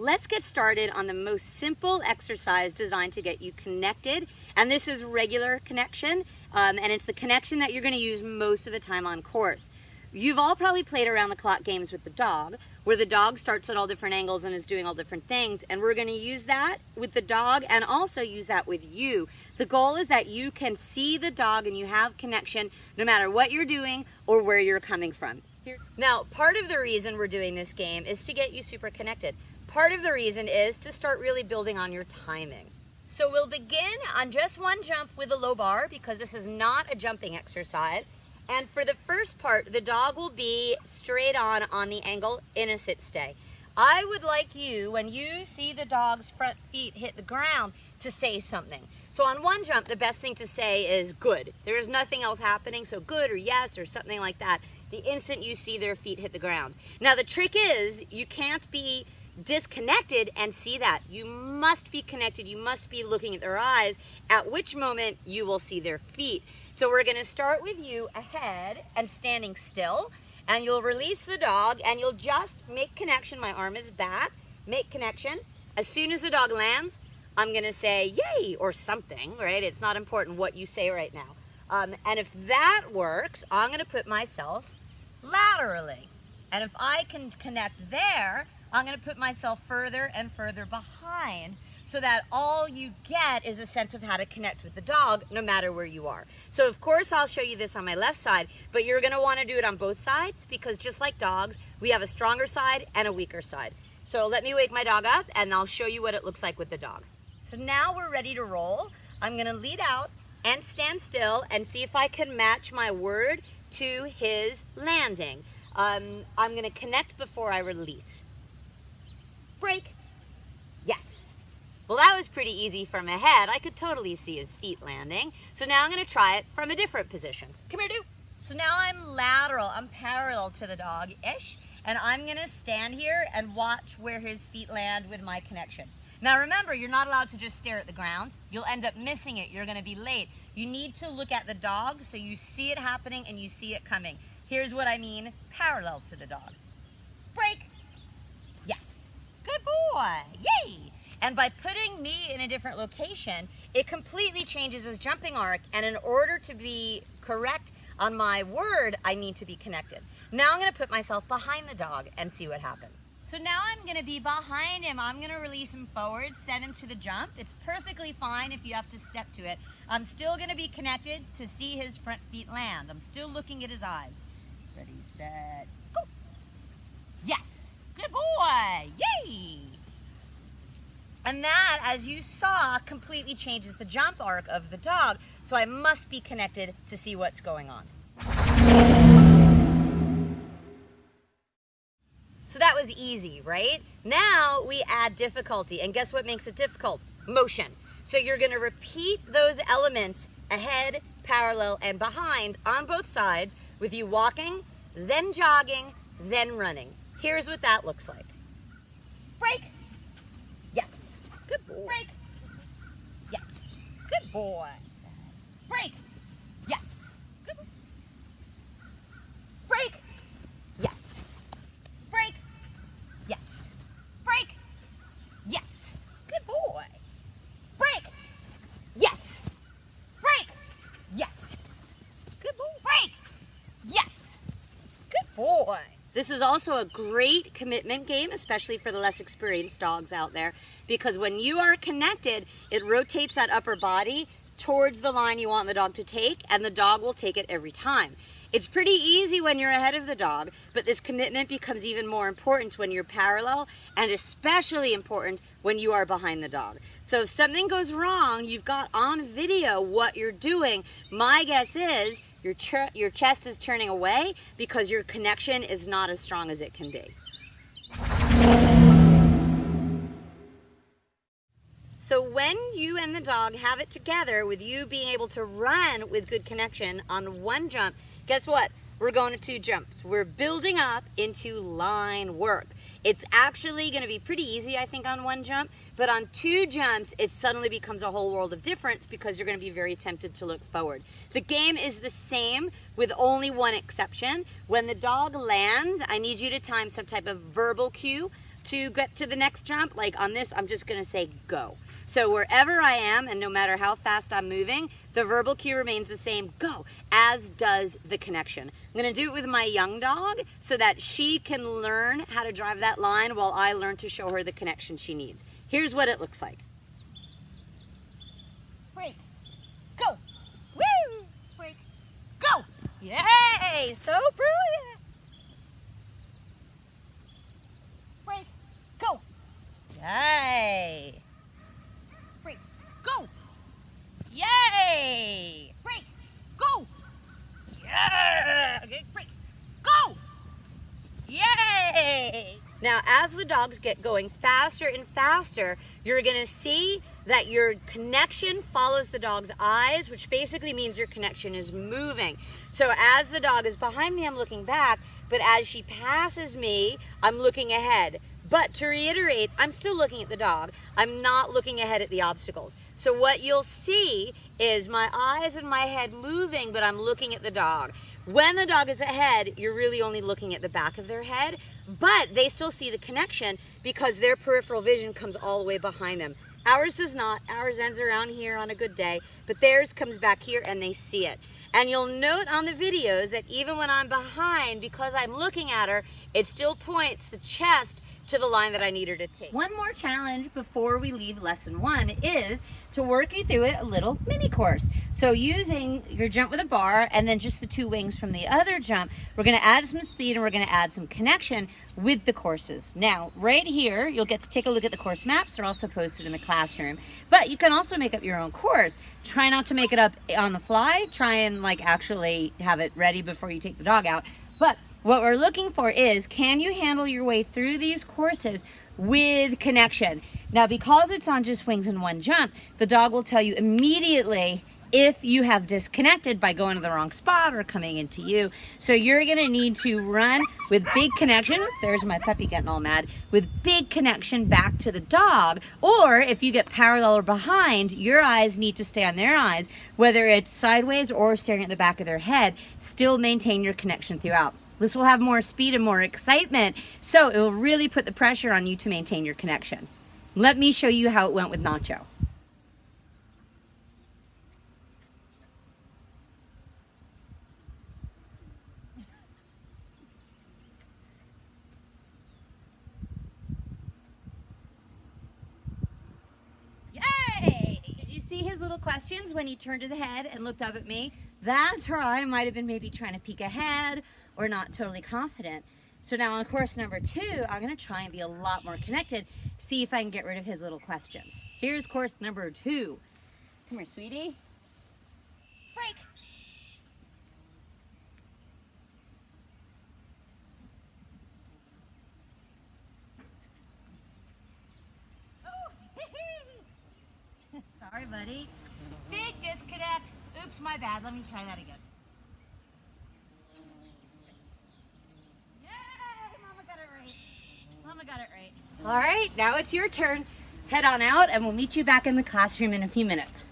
let's get started on the most simple exercise designed to get you connected. And this is regular connection, and it's the connection that you're going to use most of the time on course. You've all probably played around the clock games with the dog, where the dog starts at all different angles and is doing all different things, and we're going to use that with the dog and also use that with you. The goal is that you can see the dog and you have connection no matter what you're doing or where you're coming from. Now, part of the reason we're doing this game is to get you super connected. Part of the reason is to start really building on your timing. So we'll begin on just one jump with a low bar because this is not a jumping exercise. And for the first part, the dog will be straight on the angle in a sit stay. I would like you, when you see the dog's front feet hit the ground, to say something. So on one jump, the best thing to say is good. There is nothing else happening, so good or yes or something like that the instant you see their feet hit the ground. Now the trick is you can't be disconnected and see that. You must be connected. You must be looking at their eyes, at which moment you will see their feet. So we're going to start with you ahead and standing still, and you'll release the dog and you'll just make connection. My arm is back. Make connection. As soon as the dog lands, I'm going to say yay or something, right? It's not important what you say right now. And if that works, I'm going to put myself laterally. And if I can connect there, I'm going to put myself further and further behind so that all you get is a sense of how to connect with the dog no matter where you are. So of course I'll show you this on my left side, but you're going to want to do it on both sides because just like dogs, we have a stronger side and a weaker side. So let me wake my dog up and I'll show you what it looks like with the dog. So now we're ready to roll. I'm going to lead out and stand still and see if I can match my word to his landing. I'm going to connect before I release. Break. Yes. Well, that was pretty easy from ahead. I could totally see his feet landing. So now I'm going to try it from a different position. Come here, dude. So now I'm lateral. I'm parallel to the dog-ish. And I'm going to stand here and watch where his feet land with my connection. Now remember, you're not allowed to just stare at the ground. You'll end up missing it. You're going to be late. You need to look at the dog so you see it happening and you see it coming. Here's what I mean, parallel to the dog. Break. Yes. Good boy. Yay. And by putting me in a different location, it completely changes his jumping arc. And in order to be correct on my word, I need to be connected. Now I'm going to put myself behind the dog and see what happens. So now I'm going to be behind him. I'm going to release him forward, send him to the jump. It's perfectly fine if you have to step to it. I'm still going to be connected to see his front feet land. I'm still looking at his eyes. Ready, set, go. Yes. Good boy. Yay. And that, as you saw, completely changes the jump arc of the dog. So I must be connected to see what's going on. So that was easy, right? Now we add difficulty. And guess what makes it difficult? Motion. So you're going to repeat those elements ahead, parallel, and behind on both sides with you walking, then jogging, then running. Here's what that looks like. Break. Yes. Good boy. Break. Yes. Good boy. Break. Yes. Good boy. Break. Yes. Break. Yes. Break. Yes. Good boy. Break. Yes. Break. Yes. Good boy. Break. Yes. Good boy. This is also a great commitment game, especially for the less experienced dogs out there, because when you are connected, it rotates that upper body towards the line you want the dog to take, and the dog will take it every time. It's pretty easy when you're ahead of the dog, but this commitment becomes even more important when you're parallel, and especially important when you are behind the dog. So if something goes wrong, you've got on video what you're doing. My guess is your chest is turning away because your connection is not as strong as it can be. So when you and the dog have it together with you being able to run with good connection on one jump, guess what? We're going to 2 jumps. We're building up into line work. It's actually going to be pretty easy, I think, on 1 jump, but on 2 jumps, it suddenly becomes a whole world of difference because you're going to be very tempted to look forward. The game is the same with only one exception. When the dog lands, I need you to time some type of verbal cue to get to the next jump. Like on this, I'm just gonna say go. So wherever I am, and no matter how fast I'm moving, the verbal cue remains the same, go, as does the connection. I'm gonna do it with my young dog so that she can learn how to drive that line while I learn to show her the connection she needs. Here's what it looks like. Break, go, woo, break, go. Yay, so brilliant. Break, go. Yay. Break, go. Yay. Break, go. Yeah. Okay, break, go. Yay. Now, as the dogs get going faster and faster, you're gonna see that your connection follows the dog's eyes, which basically means your connection is moving. So as the dog is behind me, I'm looking back, but as she passes me, I'm looking ahead. But to reiterate, I'm still looking at the dog. I'm not looking ahead at the obstacles. So what you'll see is my eyes and my head moving, but I'm looking at the dog. When the dog is ahead, you're really only looking at the back of their head, but they still see the connection because their peripheral vision comes all the way behind them. Ours does not. Ours ends around here on a good day, but theirs comes back here and they see it. And you'll note on the videos that even when I'm behind, because I'm looking at her, it still points the chest to the line that I need her to take. One more challenge before we leave lesson 1 is to work you through it a little mini course. So using your jump with a bar and then just the 2 wings from the other jump, we're gonna add some speed and we're gonna add some connection with the courses. Now, right here, you'll get to take a look at the course maps. They're also posted in the classroom, but you can also make up your own course. Try not to make it up on the fly. Try and like actually have it ready before you take the dog out. But what we're looking for is, can you handle your way through these courses with connection? Now, because it's on just wings and 1 jump, the dog will tell you immediately if you have disconnected by going to the wrong spot or coming into you. So you're gonna need to run with big connection. There's my puppy getting all mad. With big connection back to the dog. Or if you get parallel or behind, your eyes need to stay on their eyes, whether it's sideways or staring at the back of their head. Still maintain your connection throughout. This will have more speed and more excitement, so it will really put the pressure on you to maintain your connection. Let me show you how it went with Nacho. Yay! Did you see his little questions when he turned his head and looked up at me? That's where I might have been maybe trying to peek ahead or not totally confident. So now on course number 2, I'm gonna try and be a lot more connected, see if I can get rid of his little questions. Here's course number 2. Come here, sweetie. Break. Oh, sorry, buddy. Big disconnect. Oops, my bad. Let me try that again. Mama got it right. All right, now it's your turn. Head on out and we'll meet you back in the classroom in a few minutes.